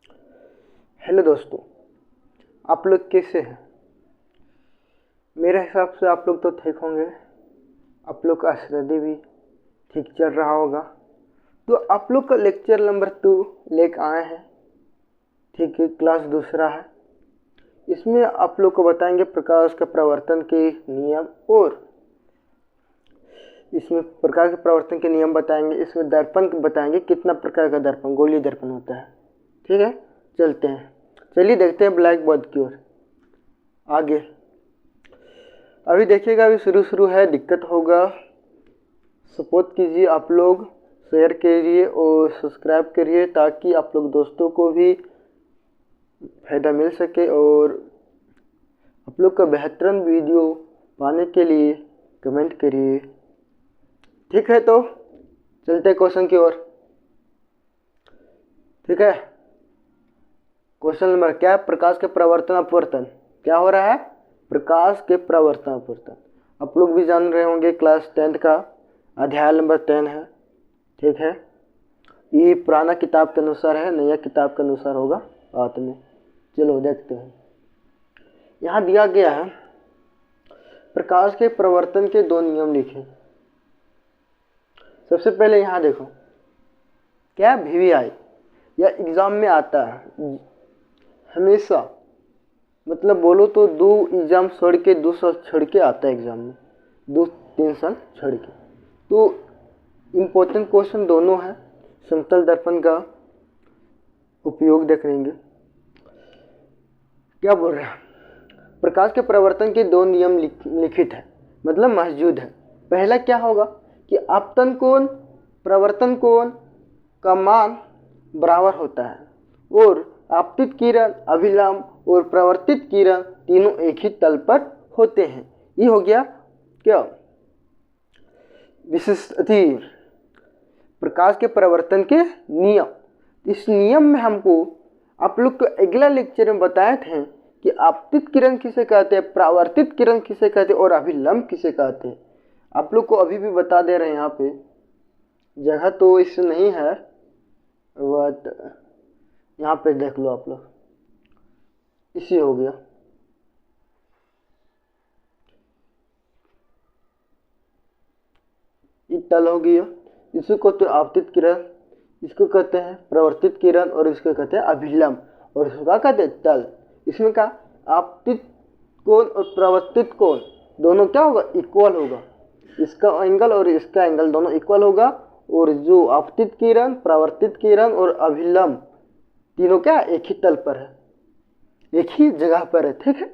Hello दोस्तों, आप लोग कैसे हैं? मेरे हिसाब से आप लोग तो ठीक होंगे। आप लोग का स्टडी भी ठीक चल रहा होगा। तो आप लोग का लेक्चर नंबर 2 लेकर आए हैं। ठीक है, क्लास दूसरा है। इसमें आप लोग को बताएंगे प्रकाश का प्रवर्तन के नियम, और इसमें प्रकाश के प्रवर्तन के नियम बताएंगे। इसमें दर्पण बताएंगे, कितना प्रकार का दर्पण, गोलीय दर्पण होता है। ठीक है, चलते हैं। चलिए देखते हैं ब्लैक बोर्ड की ओर। आगे अभी देखिएगा, अभी शुरू है, दिक्कत होगा। सपोर्ट कीजिए, आप लोग शेयर करिए और सब्सक्राइब करिए ताकि आप लोग दोस्तों को भी फायदा मिल सके। और आप लोग का बेहतरीन वीडियो पाने के लिए कमेंट करिए। ठीक है, तो चलते क्वेश्चन की ओर। ठीक है, क्वेश्चन नंबर क्या है? प्रकाश के प्रवर्तन अपवर्तन। क्या हो रहा है? प्रकाश के प्रवर्तन अपवर्तन। आप लोग भी जान रहे होंगे, क्लास 10 का अध्याय नंबर 10 है। ठीक है, ये पुराना किताब के अनुसार है, नया किताब के अनुसार होगा बाद में। चलो देखते हैं। यहाँ दिया गया है प्रकाश के प्रवर्तन के 2 नियम लिखे। सबसे पहले यहाँ देखो, क्या VVI या एग्जाम में आता है हमेशा, मतलब बोलो तो 2 एग्जाम छोड़ के 2 साल छोड़ के आता है एग्जाम में, 2-3 साल छोड़ के। तो इम्पोर्टेंट क्वेश्चन दोनों है। समतल दर्पण का उपयोग देख लेंगे। क्या बोल रहा है? प्रकाश के प्रवर्तन के 2 नियम लिखित है, मतलब मौजूद है। पहला क्या होगा कि आपतन कोण प्रवर्तन कोण का मान बराबर होता है, और आपतित किरण, अभिलंब और प्रवर्तित किरण तीनों एक ही तल पर होते हैं। ये हो गया क्या विशिष्ट प्रकाश के प्रवर्तन के नियम। इस नियम में हमको आप लोग को अगला लेक्चर में बताए थे कि आपतित किरण किसे कहते हैं, परावर्तित किरण किसे कहते हैं और अभिलंब किसे कहते हैं। आप लोग को अभी भी बता दे रहे हैं। यहाँ पे जगह तो इस नहीं है, बट यहाँ पे देख लो आप लोग, इसी हो गया। ये तल हो गया, इसको तो आपतित किरण, इसको कहते हैं प्रवर्तित किरण, और इसको कहते हैं अभिलंब, और इसको क्या कहते हैं? तल। इसमें क्या आपतित कोण और प्रवर्तित कोण दोनों क्या होगा? इक्वल होगा। इसका एंगल और इसका एंगल दोनों इक्वल होगा, और जो आपतित किरण, प्रवर्तित किरण और अभिलंब तीनों क्या एक ही तल पर है, एक ही जगह पर है। ठीक है,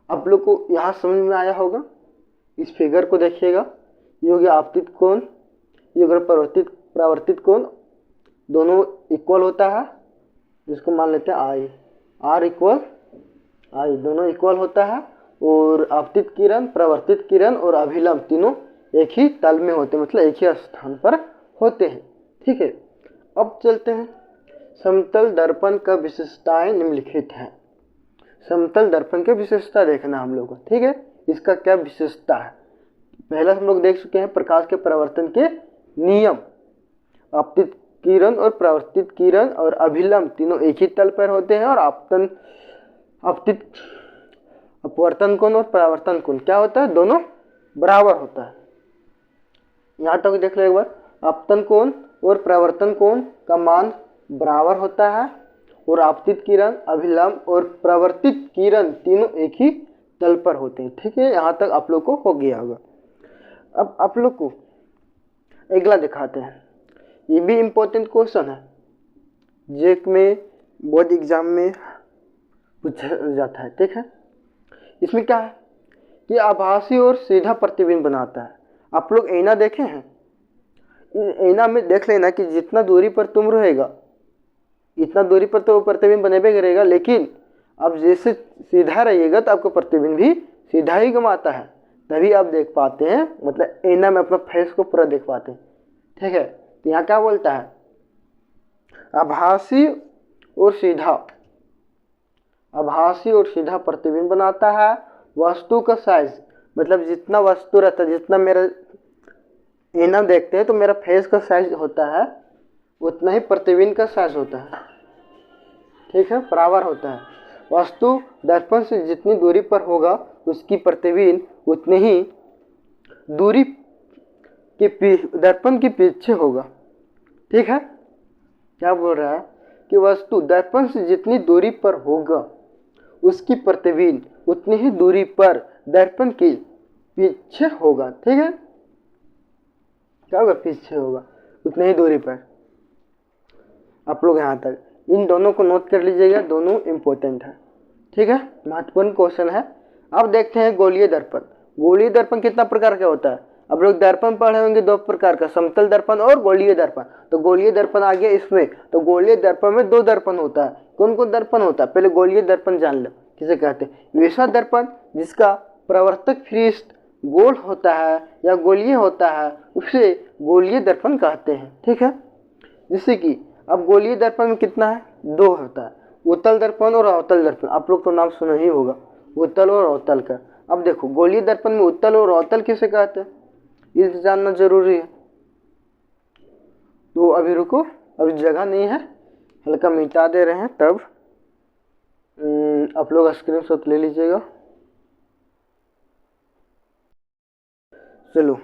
आप लोग को यहाँ समझ में आया होगा। इस फिगर को देखिएगा, ये हो गया आपतित कोण, ये अगर प्रवर्तित कोण, दोनों इक्वल होता है, जिसको मान लेते हैं आई, आर इक्वल आई, दोनों इक्वल होता है। और आपतित किरण, प्रवर्तित किरण और अभिलंब तीनों एक ही तल में होते हैं, मतलब एक ही स्थान पर होते हैं। ठीक है, अब चलते हैं। समतल दर्पण का विशेषताएं निम्नलिखित हैं। समतल दर्पण की विशेषता देखना हम लोग को। ठीक है, इसका क्या विशेषता है? पहला हम लोग देख चुके हैं प्रकाश के प्रवर्तन के नियम। आपतित किरण और प्रवर्तित किरण और अभिलंब तीनों एक ही तल पर होते हैं, और आपतित अपवर्तन कोण और परावर्तन कोण क्या होता है? दोनों बराबर होता है। यहाँ तक देख लो एक बार, आपतन कोण और प्रवर्तन कोण का मान बराबर होता है, और आपतित किरण, अभिलंब और प्रवर्तित किरण तीनों एक ही तल पर होते हैं। ठीक है, यहाँ तक आप लोग को हो गया होगा। अब आप लोग को अगला दिखाते हैं। ये भी इम्पोर्टेंट क्वेश्चन है, जेक में, बोर्ड एग्जाम में पूछा जाता है। ठीक है, इसमें क्या है कि आभासी और सीधा प्रतिबिंब बनाता है। आप लोग ऐना देखे हैं? इस ऐना में देख लेना कि जितना दूरी पर तुम रहेगा, इतना दूरी पर तो प्रतिबिंब बनेबे करेगा, लेकिन अब जैसे सीधा रहिएगा तो आपको प्रतिबिंब भी सीधा ही घुमाता है, तभी आप देख पाते हैं, मतलब ऐना में अपना फेस को पूरा देख पाते हैं। ठीक है, तो यहाँ क्या बोलता है? आभासी और सीधा प्रतिबिंब बनाता है। वस्तु का साइज, मतलब जितना वस्तु रहता है, जितना मेरा ऐना देखते हैं तो मेरा फेस का साइज होता है, उतना ही प्रतिबिंब का साइज होता है। ठीक है, बराबर होता है। वस्तु दर्पण से जितनी दूरी पर होगा उसकी प्रतिबिंब उतनी ही दूरी के दर्पण के पीछे होगा। ठीक है, क्या बोल रहा है कि वस्तु दर्पण से जितनी दूरी पर होगा उसकी प्रतिबिंब उतनी ही दूरी पर दर्पण के पीछे होगा। ठीक है, क्या होगा, पीछे होगा उतनी ही दूरी पर। आप लोग यहाँ तक इन दोनों को नोट कर लीजिएगा, दोनों इंपॉर्टेंट है। ठीक है, महत्वपूर्ण क्वेश्चन है। अब देखते हैं गोलीय दर्पण। गोलीय दर्पण कितना प्रकार का होता है? अब लोग दर्पण पढ़े होंगे दो प्रकार का, समतल दर्पण और गोलीय दर्पण। तो गोलीय दर्पण आ गया इसमें। तो गोलीय दर्पण में दो दर्पण होता है। कौन कौन दर्पण होता है? पहले गोलीय दर्पण जान लो किसे कहते हैं। वैसा दर्पण जिसका प्रवर्तक पृष्ठ गोल होता है या गोलीय होता है उसे गोलीय दर्पण कहते हैं। ठीक है, जैसे कि अब गोलीय दर्पण में कितना है? दो होता है, उत्तल दर्पण और अवतल दर्पण। आप लोग तो नाम सुना ही होगा उत्तल और अवतल का। अब देखो गोलीय दर्पण में उत्तल और अवतल किसे कहते हैं, ये जानना जरूरी है। तो अभी रुको, अभी जगह नहीं है, हल्का मिटा दे रहे हैं, तब आप लोग स्क्रीनशॉट ले लीजिएगा। चलो,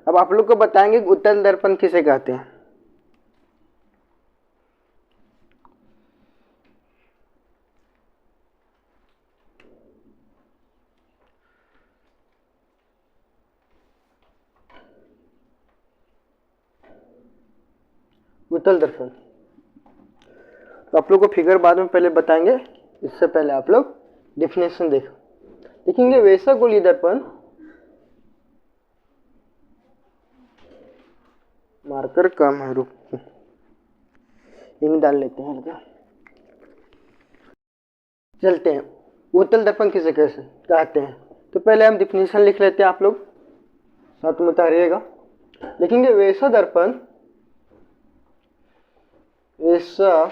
अब आप लोग को बताएंगे उत्तल दर्पण किसे कहते हैं। उत्तल दर्पण तो आप लोग को फिगर बाद में पहले बताएंगे, इससे पहले आप लोग डिफिनेशन देखेंगे। वैसा गोलीय दर्पण, मार्कर कम है, रुक इंक डाल लेते हैं हल्का। चलते हैं, उत्तल दर्पण किसे कैसे कहते हैं। तो पहले हम डिफिनेशन लिख लेते हैं, आप लोग साथ में उतारिएगा। लिखेंगे वैसा दर्पण, वैसा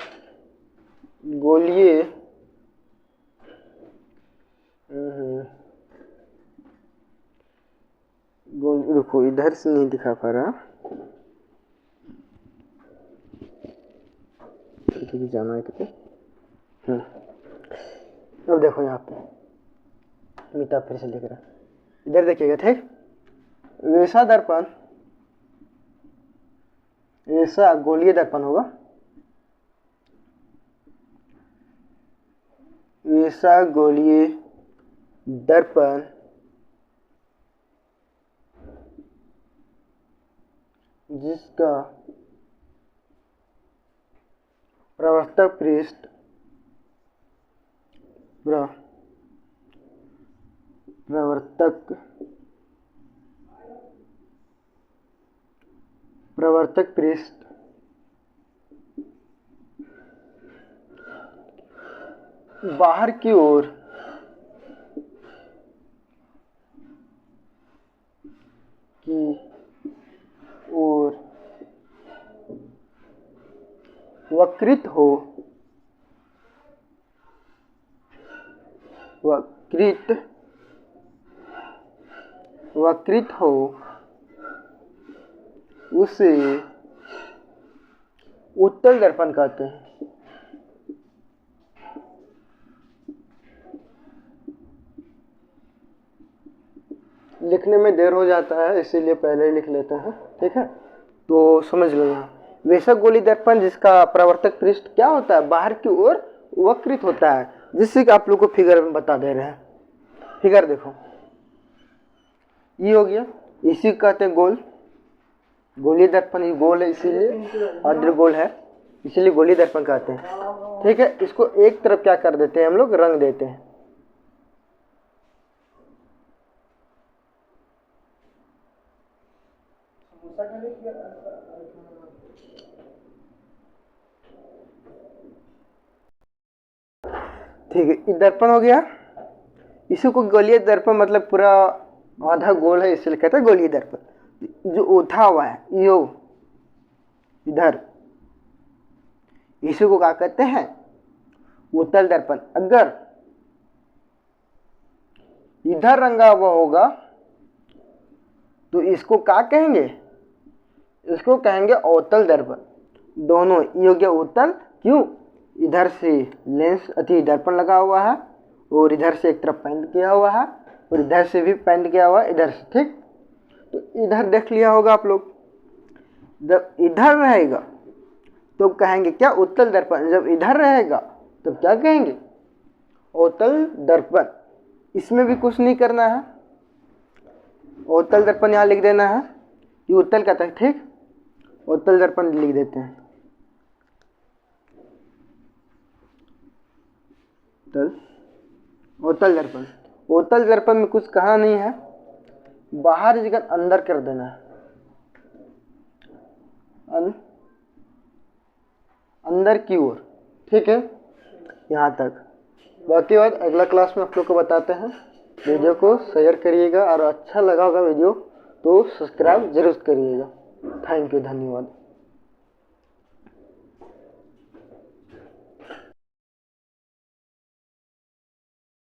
गोलीय रुको इधर से नहीं दिखा पा रहा, जाना है कितने। अब देखो यहाँ पे मिटा फिर से लिख रहा, इधर देखिएगा। ठीक, वैसा दर्पण, वैसा गोलीय दर्पण होगा, वैसा गोलीय दर्पण जिसका प्रवर्तक पृष्ठ प्रवर्तक पृष्ठ बाहर की ओर वक्रित हो उसे उत्तल दर्पण कहते हैं। लिखने में देर हो जाता है इसीलिए पहले ही लिख लेते हैं। ठीक है, तो समझ लो यहाँ वैसा गोलीय दर्पण जिसका प्रवर्तक पृष्ठ क्या होता है, बाहर की ओर वक्रित होता है, जिससे कि आप लोग को फिगर में बता दे रहे हैं। फिगर देखो, ये हो गया, इसी को कहते हैं गोल, गोलीय दर्पण। ये गोल है इसीलिए, अर्धगोल है इसीलिए गोलीय दर्पण कहते हैं। ठीक है, इसको एक तरफ क्या कर देते हैं हम लोग, रंग देते हैं। ठीक है, ये दर्पण हो गया। इसी को गोलीय दर्पण मतलब पूरा आधा गोल है इसलिए कहते हैं गोलीय दर्पण। जो उठा हुआ है यो इधर, इसी को क्या कहते हैं, उत्तल दर्पण। अगर इधर रंगा हुआ होगा तो इसको क्या कहेंगे, इसको कहेंगे अवतल दर्पण। दोनों ये हो गया उत्तल, क्यों, इधर से लेंस अति दर्पण लगा हुआ है और इधर से एक तरफ पेंट किया हुआ है और इधर से भी पेंट किया हुआ है इधर से, ठीक। तो इधर देख लिया होगा आप लोग। जब इधर रहेगा तो कहेंगे क्या, उत्तल दर्पण। जब इधर रहेगा तो क्या कहेंगे, अवतल दर्पण। इसमें भी कुछ नहीं करना है, अवतल दर्पण यहाँ लिख देना है, ये उत्तल का था, ठीक। अवतल दर्पण लिख देते हैं, अवतल दर्पण। अवतल दर्पण में कुछ कहा नहीं है, बाहर जगह अंदर कर देना है, अंदर की ओर, ठीक है, यहाँ तक। बाकी बात अगला क्लास में आप लोग को बताते हैं। वीडियो को शेयर करिएगा और अच्छा लगा होगा वीडियो तो सब्सक्राइब जरूर करिएगा। थैंक यू, धन्यवाद।